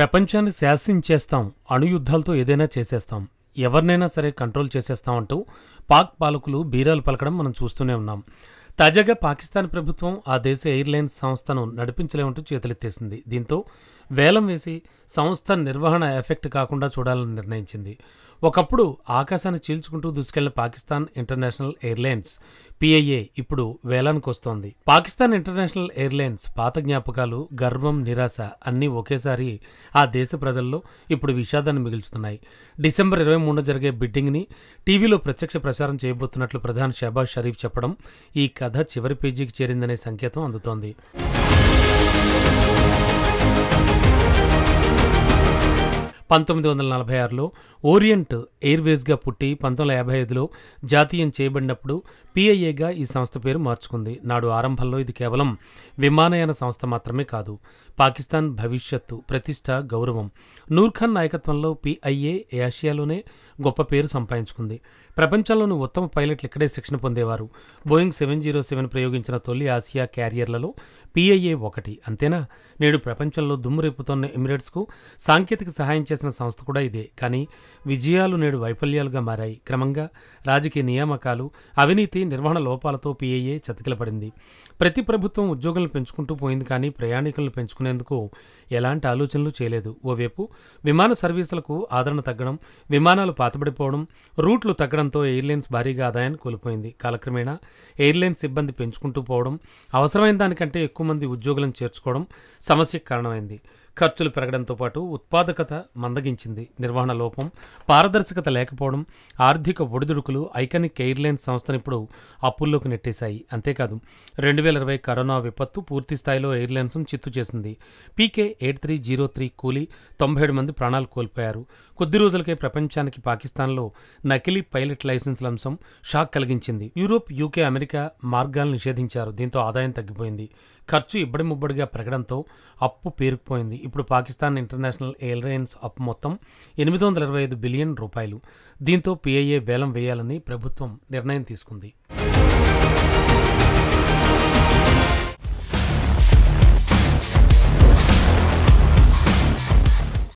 ప్రపంచాన్ని శాసించేస్తాం, అణుయుద్ధాలతో ఏదైనా చేసేస్తాం, ఎవరినైనా సరే కంట్రోల్ చేసేస్తాం అంటూ పాక్ పాలకులు బీరాలు పలకడం మనం చూస్తూనే ఉన్నాం. తాజాగా పాకిస్తాన్ ప్రభుత్వం ఆ దేశ ఎయిర్లైన్స్ సంస్థను నడిపించలేమంటూ చేతులెత్తేసింది. దీంతో వేలం వేసి సంస్థ నిర్వహణ ఎఫెక్ట్ కాకుండా చూడాలని నిర్ణయించింది. ఒకప్పుడు ఆకాశాన్ని చీల్చుకుంటూ దూసుకెళ్లిన పాకిస్తాన్ ఇంటర్నేషనల్ ఎయిర్లైన్స్ పిఐఏ ఇప్పుడు వేలానికి వస్తోంది. పాకిస్తాన్ ఇంటర్నేషనల్ ఎయిర్లైన్స్ పాత జ్ఞాపకాలు, గర్వం, నిరాశ అన్నీ ఒకేసారి ఆ దేశ ప్రజల్లో ఇప్పుడు విషాదాన్ని మిగుల్చుతున్నాయి. డిసెంబర్ 23 జరిగే బిడ్డింగ్ని టీవీలో ప్రత్యక్ష ప్రసారం చేయబోతున్నట్లు ప్రధాని షహబాజ్ షరీఫ్ చెప్పడం ఈ కథ చివరి పేజీకి చేరిందనే సంకేతం అందుతోంది. 1946లో ఓరియంట్ ఎయిర్వేస్గా పుట్టి 1955లో జాతీయం చేయబడినప్పుడు పిఐఏగా ఈ సంస్థ పేరు మార్చుకుంది. నాడు ఆరంభంలో ఇది కేవలం విమానయాన సంస్థ మాత్రమే కాదు, పాకిస్తాన్ భవిష్యత్తు, ప్రతిష్ట, గౌరవం. నూర్ఖాన్ నాయకత్వంలో పిఐఏ ఆసియాలోనే గొప్ప పేరు సంపాదించుకుంది. ప్రపంచంలోని ఉత్తమ పైలట్లు ఇక్కడే శిక్షణ పొందేవారు. బోయింగ్ 707 ప్రయోగించిన తొలి ఆసియా క్యారియర్లలో పిఐఏ ఒకటి. అంతేనా, నేడు ప్రపంచంలో దుమ్ము రేపుతోన్న ఎమిరేట్స్కు సాంకేతిక సహాయం చేసిన సంస్థ కూడా ఇదే. కానీ విజయాలు నేడు వైఫల్యాలుగా మారాయి. క్రమంగా రాజకీయ నియామకాలు, అవినీతి, నిర్వహణ లోపాలతో పిఐఏ చతికిలపడింది. ప్రతి ప్రభుత్వం ఉద్యోగులను పెంచుకుంటూ పోయింది, కానీ ప్రయాణికులను పెంచుకునేందుకు ఎలాంటి ఆలోచనలు చేయలేదు. ఓవైపు విమాన సర్వీసులకు ఆదరణ తగ్గడం, విమానాలు పాతబడిపోవడం, రూట్లు తగ్గడంతో ఎయిర్లైన్స్ భారీగా ఆదాయాన్ని కోల్పోయింది. కాలక్రమేణా ఎయిర్లైన్స్ సిబ్బంది పెంచుకుంటూ పోవడం, అవసరమైన దానికంటే ఎక్కువ మంది ఉద్యోగులను చేర్చుకోవడం సమస్యకు కారణమైంది. ఖర్చులు పెరగడంతో పాటు ఉత్పాదకత మందగించింది. నిర్వహణ లోపం, పారదర్శకత లేకపోవడం, ఆర్థిక ఒడిదుడుకులు ఐకానిక్ ఎయిర్లైన్స్ సంస్థను ఇప్పుడు అప్పుల్లోకి నెట్టేశాయి. అంతేకాదు 2020 కరోనా విపత్తు పూర్తి స్థాయిలో ఎయిర్లైన్స్ను చిత్తు చేసింది. పీకే 8303 కూలి 97 మంది ప్రాణాలు కోల్పోయారు. కొద్ది రోజులకే ప్రపంచానికి పాకిస్తాన్లో నకిలీ పైలట్ లైసెన్సుల అంశం షాక్ కలిగించింది. యూరోప్, యూకే, అమెరికా మార్గాలను నిషేధించారు. దీంతో ఆదాయం తగ్గిపోయింది. ఖర్చు ఇబ్బడి ముబ్బడిగా పెరగడంతో అప్పు పేరుకుపోయింది. ఇప్పుడు పాకిస్తాన్ ఇంటర్నేషనల్ ఎయిర్లైన్స్ అప్పు మొత్తం 825 బిలియన్ రూపాయలు. దీంతో పిఐఏ వేలం వేయాలని ప్రభుత్వం నిర్ణయం తీసుకుంది.